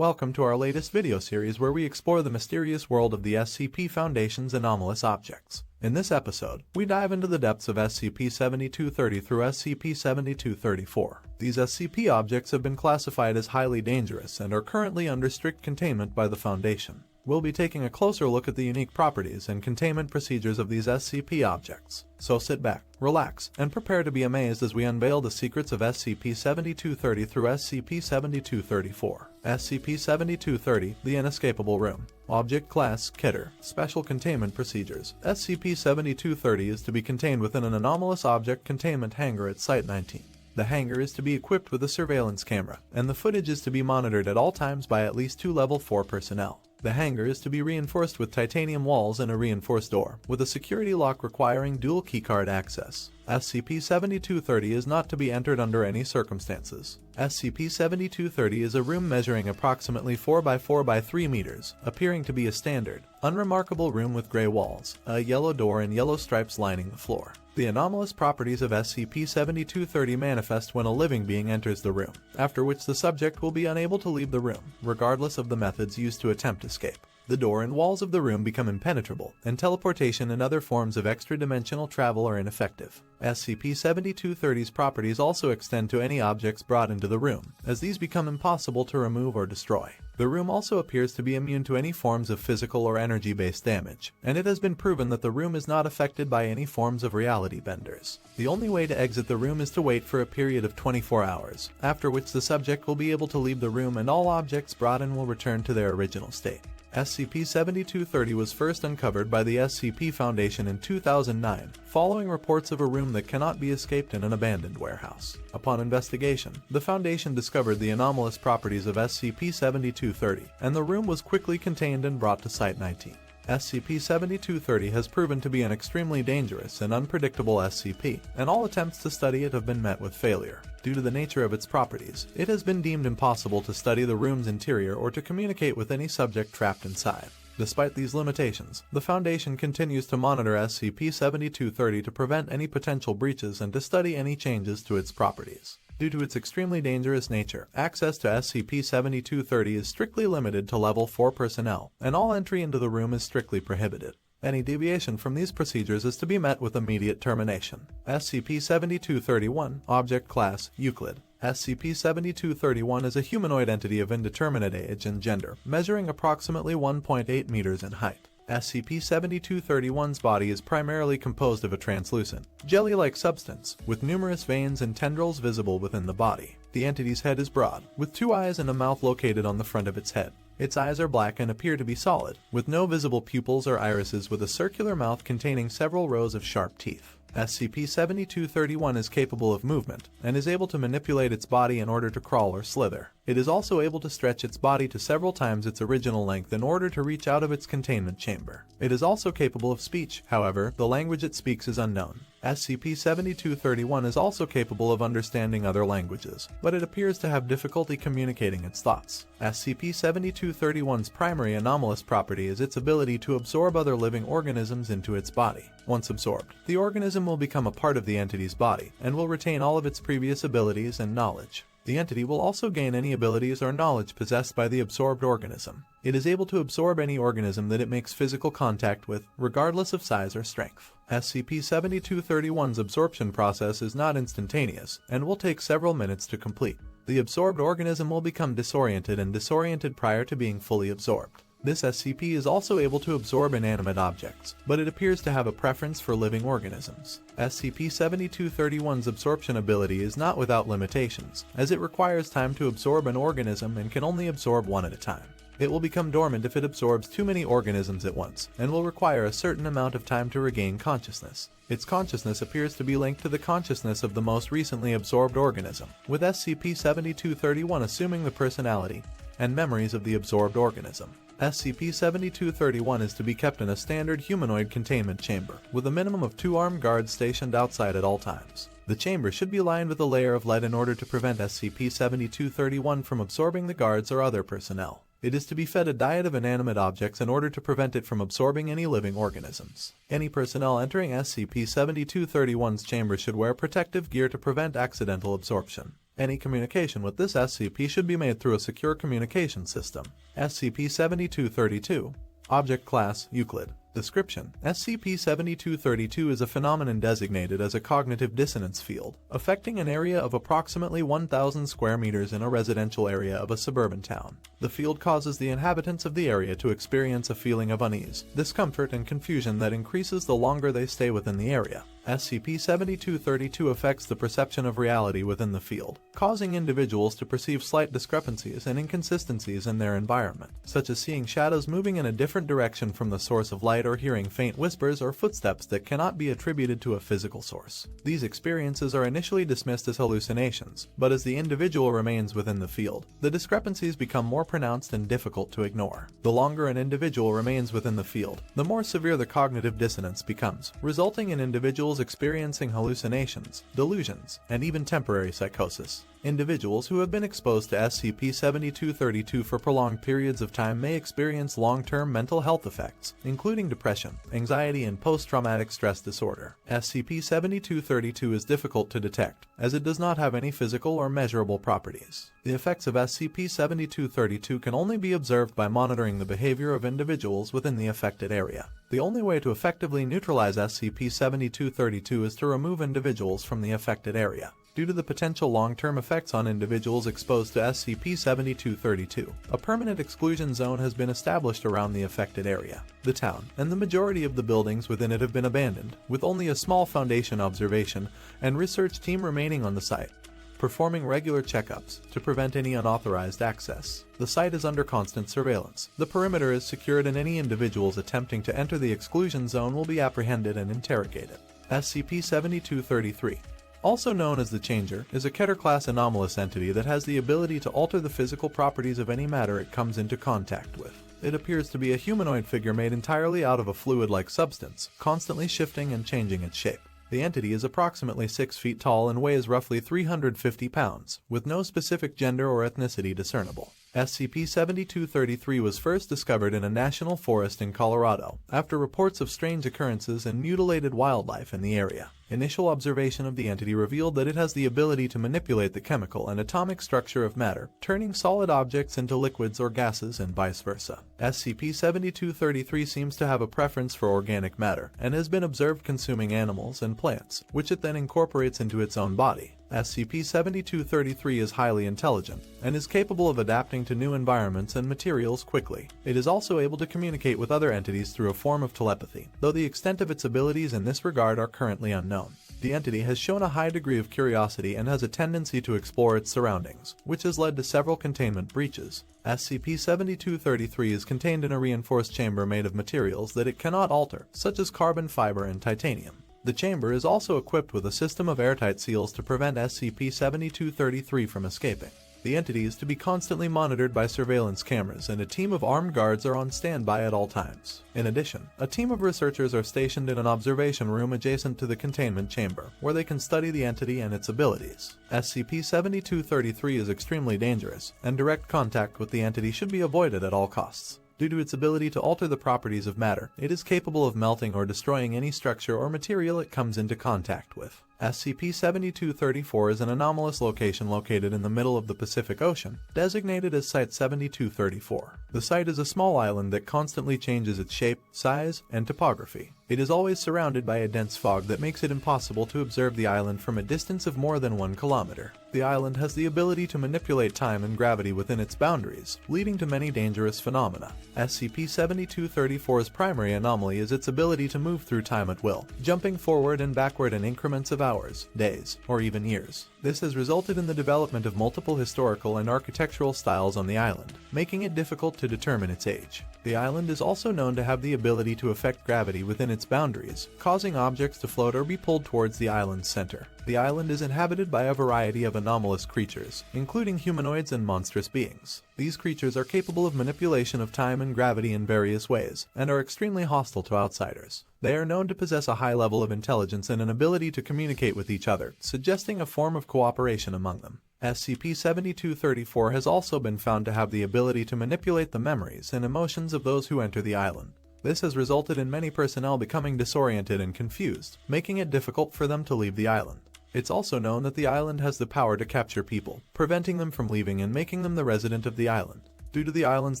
Welcome to our latest video series where we explore the mysterious world of the SCP Foundation's anomalous objects. In this episode, we dive into the depths of SCP-7230 through SCP-7234. These SCP objects have been classified as highly dangerous and are currently under strict containment by the Foundation. We'll be taking a closer look at the unique properties and containment procedures of these SCP objects. So sit back, relax, and prepare to be amazed as we unveil the secrets of SCP-7230 through SCP-7234. SCP-7230, the Inescapable Room. Object Class, Kidder. Special Containment Procedures. SCP-7230 is to be contained within an anomalous object containment hangar at Site-19. The hangar is to be equipped with a surveillance camera, and the footage is to be monitored at all times by at least 2 Level 4 personnel. The hangar is to be reinforced with titanium walls and a reinforced door, with a security lock requiring dual keycard access. SCP-7230 is not to be entered under any circumstances. SCP-7230 is a room measuring approximately 4 by 4 by 3 meters, appearing to be a standard, unremarkable room with gray walls, a yellow door and yellow stripes lining the floor. The anomalous properties of SCP-7230 manifest when a living being enters the room, after which the subject will be unable to leave the room, regardless of the methods used to attempt escape. The door and walls of the room become impenetrable, and teleportation and other forms of extra-dimensional travel are ineffective. SCP-7230's properties also extend to any objects brought into the room, as these become impossible to remove or destroy. The room also appears to be immune to any forms of physical or energy-based damage, and it has been proven that the room is not affected by any forms of reality benders. The only way to exit the room is to wait for a period of 24 hours, after which the subject will be able to leave the room and all objects brought in will return to their original state. SCP-7230 was first uncovered by the SCP Foundation in 2009, following reports of a room that cannot be escaped in an abandoned warehouse. Upon investigation, the Foundation discovered the anomalous properties of SCP-7230, and the room was quickly contained and brought to Site-19. SCP-7230 has proven to be an extremely dangerous and unpredictable SCP, and all attempts to study it have been met with failure. Due to the nature of its properties, it has been deemed impossible to study the room's interior or to communicate with any subject trapped inside. Despite these limitations, the Foundation continues to monitor SCP-7230 to prevent any potential breaches and to study any changes to its properties. Due to its extremely dangerous nature, access to SCP-7230 is strictly limited to Level 4 personnel, and all entry into the room is strictly prohibited. Any deviation from these procedures is to be met with immediate termination. SCP-7231, Object Class, Euclid. SCP-7231 is a humanoid entity of indeterminate age and gender, measuring approximately 1.8 meters in height. SCP-7231's body is primarily composed of a translucent, jelly-like substance, with numerous veins and tendrils visible within the body. The entity's head is broad, with 2 eyes and a mouth located on the front of its head. Its eyes are black and appear to be solid, with no visible pupils or irises, with a circular mouth containing several rows of sharp teeth. SCP-7231 is capable of movement, and is able to manipulate its body in order to crawl or slither. It is also able to stretch its body to several times its original length in order to reach out of its containment chamber. It is also capable of speech, however, the language it speaks is unknown. SCP-7231 is also capable of understanding other languages, but it appears to have difficulty communicating its thoughts. SCP-7231's primary anomalous property is its ability to absorb other living organisms into its body. Once absorbed, the organism will become a part of the entity's body, and will retain all of its previous abilities and knowledge. The entity will also gain any abilities or knowledge possessed by the absorbed organism. It is able to absorb any organism that it makes physical contact with, regardless of size or strength. SCP-7231's absorption process is not instantaneous, and will take several minutes to complete. The absorbed organism will become disoriented and disoriented prior to being fully absorbed. This SCP is also able to absorb inanimate objects, but it appears to have a preference for living organisms. SCP-7231's absorption ability is not without limitations, as it requires time to absorb an organism and can only absorb one at a time. It will become dormant if it absorbs too many organisms at once, and will require a certain amount of time to regain consciousness. Its consciousness appears to be linked to the consciousness of the most recently absorbed organism, with SCP-7231 assuming the personality and memories of the absorbed organism. SCP-7231 is to be kept in a standard humanoid containment chamber, with a minimum of 2 armed guards stationed outside at all times. The chamber should be lined with a layer of lead in order to prevent SCP-7231 from absorbing the guards or other personnel. It is to be fed a diet of inanimate objects in order to prevent it from absorbing any living organisms. Any personnel entering SCP-7231's chamber should wear protective gear to prevent accidental absorption. Any communication with this SCP should be made through a secure communication system. SCP-7232. Object Class Euclid. Description: SCP-7232 is a phenomenon designated as a cognitive dissonance field, affecting an area of approximately 1,000 square meters in a residential area of a suburban town. The field causes the inhabitants of the area to experience a feeling of unease, discomfort, and confusion that increases the longer they stay within the area. SCP-7232 affects the perception of reality within the field, causing individuals to perceive slight discrepancies and inconsistencies in their environment, such as seeing shadows moving in a different direction from the source of light or hearing faint whispers or footsteps that cannot be attributed to a physical source. These experiences are initially dismissed as hallucinations, but as the individual remains within the field, the discrepancies become more pronounced and difficult to ignore. The longer an individual remains within the field, the more severe the cognitive dissonance becomes, resulting in individuals experiencing hallucinations, delusions, and even temporary psychosis. Individuals who have been exposed to SCP-7232 for prolonged periods of time may experience long-term mental health effects, including depression, anxiety, and post-traumatic stress disorder. SCP-7232 is difficult to detect, as it does not have any physical or measurable properties. The effects of SCP-7232 can only be observed by monitoring the behavior of individuals within the affected area. The only way to effectively neutralize SCP-7232 is to remove individuals from the affected area. Due to the potential long-term effects on individuals exposed to SCP-7232, a permanent exclusion zone has been established around the affected area. The town and the majority of the buildings within it have been abandoned, with only a small Foundation observation and research team remaining on the site, performing regular checkups to prevent any unauthorized access. The site is under constant surveillance. The perimeter is secured and any individuals attempting to enter the exclusion zone will be apprehended and interrogated. SCP-7233, also known as the Changer, is a Keter-class anomalous entity that has the ability to alter the physical properties of any matter it comes into contact with. It appears to be a humanoid figure made entirely out of a fluid-like substance, constantly shifting and changing its shape. The entity is approximately 6 feet tall and weighs roughly 350 pounds, with no specific gender or ethnicity discernible. SCP-7233 was first discovered in a national forest in Colorado, after reports of strange occurrences and mutilated wildlife in the area. Initial observation of the entity revealed that it has the ability to manipulate the chemical and atomic structure of matter, turning solid objects into liquids or gases and vice versa. SCP-7233 seems to have a preference for organic matter, and has been observed consuming animals and plants, which it then incorporates into its own body. SCP-7233 is highly intelligent, and is capable of adapting to new environments and materials quickly. It is also able to communicate with other entities through a form of telepathy, though the extent of its abilities in this regard are currently unknown. The entity has shown a high degree of curiosity and has a tendency to explore its surroundings, which has led to several containment breaches. SCP-7233 is contained in a reinforced chamber made of materials that it cannot alter, such as carbon fiber and titanium. The chamber is also equipped with a system of airtight seals to prevent SCP-7233 from escaping. The entity is to be constantly monitored by surveillance cameras, and a team of armed guards are on standby at all times. In addition, a team of researchers are stationed in an observation room adjacent to the containment chamber, where they can study the entity and its abilities. SCP-7233 is extremely dangerous, and direct contact with the entity should be avoided at all costs. Due to its ability to alter the properties of matter, it is capable of melting or destroying any structure or material it comes into contact with. SCP-7234 is an anomalous location located in the middle of the Pacific Ocean, designated as Site-7234. The site is a small island that constantly changes its shape, size, and topography. It is always surrounded by a dense fog that makes it impossible to observe the island from a distance of more than 1 kilometer. The island has the ability to manipulate time and gravity within its boundaries, leading to many dangerous phenomena. SCP-7234's primary anomaly is its ability to move through time at will, jumping forward and backward in increments of hours, days, or even years. This has resulted in the development of multiple historical and architectural styles on the island, making it difficult to determine its age. The island is also known to have the ability to affect gravity within its boundaries, causing objects to float or be pulled towards the island's center. The island is inhabited by a variety of anomalous creatures, including humanoids and monstrous beings. These creatures are capable of manipulation of time and gravity in various ways, and are extremely hostile to outsiders. They are known to possess a high level of intelligence and an ability to communicate with each other, suggesting a form of cooperation among them. SCP-7234 has also been found to have the ability to manipulate the memories and emotions of those who enter the island. This has resulted in many personnel becoming disoriented and confused, making it difficult for them to leave the island. It's also known that the island has the power to capture people, preventing them from leaving and making them the resident of the island. Due to the island's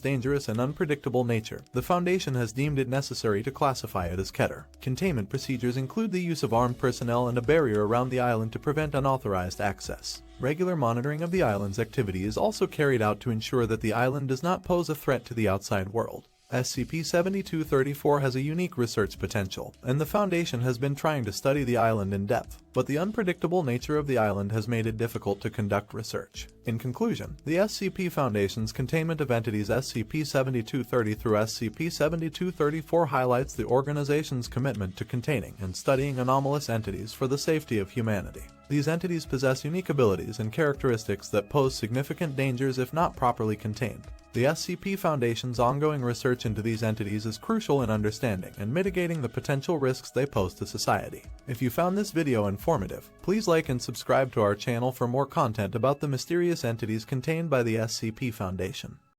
dangerous and unpredictable nature, the Foundation has deemed it necessary to classify it as Keter. Containment procedures include the use of armed personnel and a barrier around the island to prevent unauthorized access. Regular monitoring of the island's activity is also carried out to ensure that the island does not pose a threat to the outside world. SCP-7234 has a unique research potential, and the Foundation has been trying to study the island in depth, but the unpredictable nature of the island has made it difficult to conduct research. In conclusion, the SCP Foundation's containment of entities SCP-7230 through SCP-7234 highlights the organization's commitment to containing and studying anomalous entities for the safety of humanity. These entities possess unique abilities and characteristics that pose significant dangers if not properly contained. The SCP Foundation's ongoing research into these entities is crucial in understanding and mitigating the potential risks they pose to society. If you found this video informative, please like and subscribe to our channel for more content about the mysterious entities contained by the SCP Foundation.